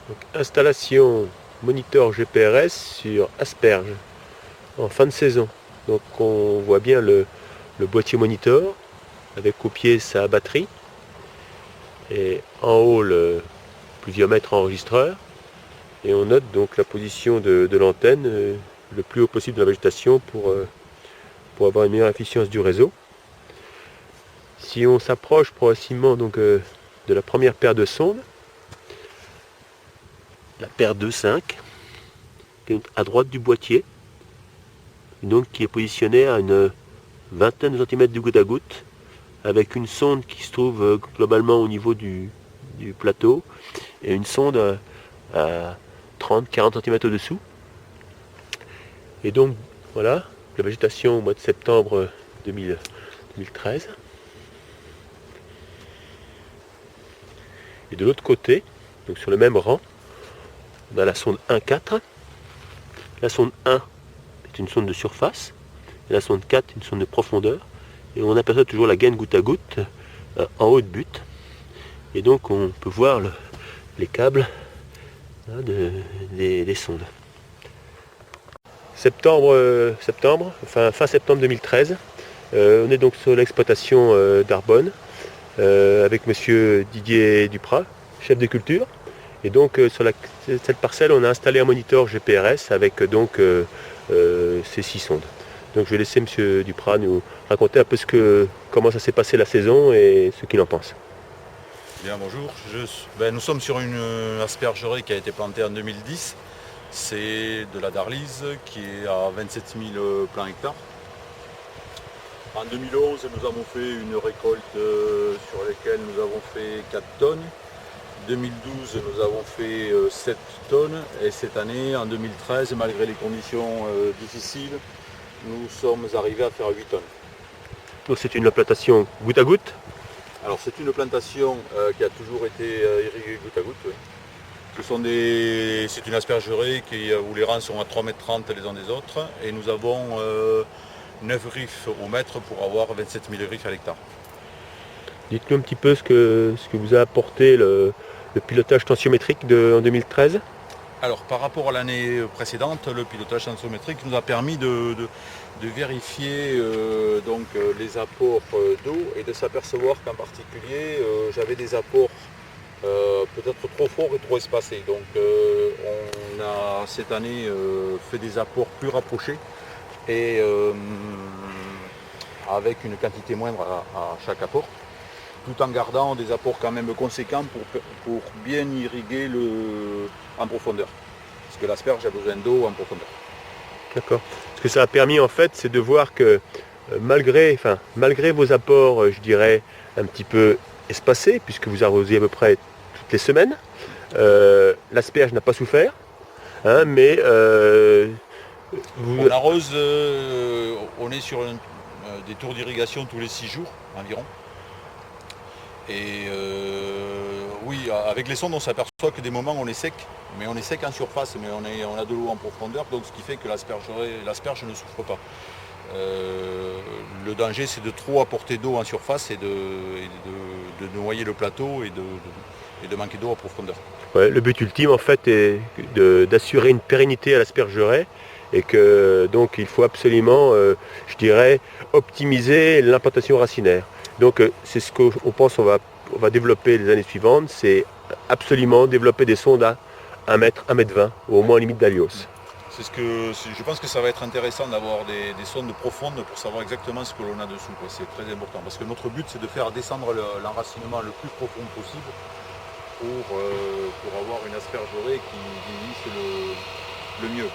Donc, installation moniteur GPRS sur asperges en fin de saison. Donc on voit bien le boîtier moniteur avec au pied sa batterie et en haut le pluviomètre enregistreur, et on note donc la position de l'antenne le plus haut possible de la végétation pour avoir une meilleure efficience du réseau. Si on s'approche progressivement donc de la première paire de sondes, la paire 2-5, qui est à droite du boîtier, donc qui est positionnée à une vingtaine de centimètres du goutte à goutte, avec une sonde qui se trouve globalement au niveau du plateau et une sonde à 30-40 cm au-dessous. Et donc voilà, la végétation au mois de septembre 2013. Et de l'autre côté, donc sur le même rang, on a la sonde 1.4. La sonde 1 est une sonde de surface, et la sonde 4 une sonde de profondeur. Et on aperçoit toujours la gaine goutte à goutte en haut de butte. Et donc on peut voir les câbles des sondes. Fin septembre 2013, on est donc sur l'exploitation d'Arbonne avec monsieur Didier Duprat, chef de culture. Et donc sur cette parcelle, on a installé un moniteur GPRS avec donc ces 6 sondes. Donc je vais laisser monsieur Duprat nous raconter un peu comment ça s'est passé la saison et ce qu'il en pense. Bien, bonjour. Nous sommes sur une aspergerie qui a été plantée en 2010. C'est de la Darlise qui est à 27 000 plants hectares. En 2011, nous avons fait une récolte sur laquelle nous avons fait 4 tonnes. En 2012, nous avons fait 7 tonnes. Et cette année, en 2013, malgré les conditions difficiles, nous sommes arrivés à faire 8 tonnes. Donc c'est une plantation goutte à goutte? Alors c'est une plantation qui a toujours été irriguée goutte à goutte. Oui. C'est une aspergerie où les rangs sont à 3,30 m les uns des autres, et nous avons 9 griffes au mètre pour avoir 27 000 griffes à l'hectare. Dites-nous un petit peu ce que vous a apporté le pilotage tensiométrique en 2013. Alors par rapport à l'année précédente, le pilotage tensiométrique nous a permis de vérifier les apports d'eau et de s'apercevoir qu'en particulier j'avais des apports peut-être trop forts et trop espacés. Donc on a cette année fait des apports plus rapprochés et avec une quantité moindre à chaque apport, tout en gardant des apports quand même conséquents pour bien irriguer en profondeur. Parce que l'asperge a besoin d'eau en profondeur. D'accord. Ce que ça a permis en fait, c'est de voir que malgré vos apports, je dirais, un petit peu espacés, puisque vous arrosiez à peu près toutes les semaines, l'asperge n'a pas souffert, hein, mais on arrose, on est sur des tours d'irrigation tous les 6 jours environ. Et oui, avec les sondes, on s'aperçoit que des moments on est sec, mais on est sec en surface, mais on a de l'eau en profondeur, donc ce qui fait que l'asperge ne souffre pas. Le danger, c'est de trop apporter d'eau en surface et de noyer le plateau et de manquer d'eau en profondeur. Ouais, le but ultime, en fait, est d'assurer une pérennité à l'aspergeraie, et que donc il faut absolument, je dirais, optimiser l'implantation racinaire. Donc c'est ce qu'on pense on va développer les années suivantes, c'est absolument développer des sondes à 1 mètre, 1,20 m, ou au moins limite d'Alios. Je pense que ça va être intéressant d'avoir des sondes profondes pour savoir exactement ce que l'on a dessous. C'est très important, parce que notre but c'est de faire descendre l'enracinement le plus profond possible pour avoir une aspergerie qui vieillisse le mieux.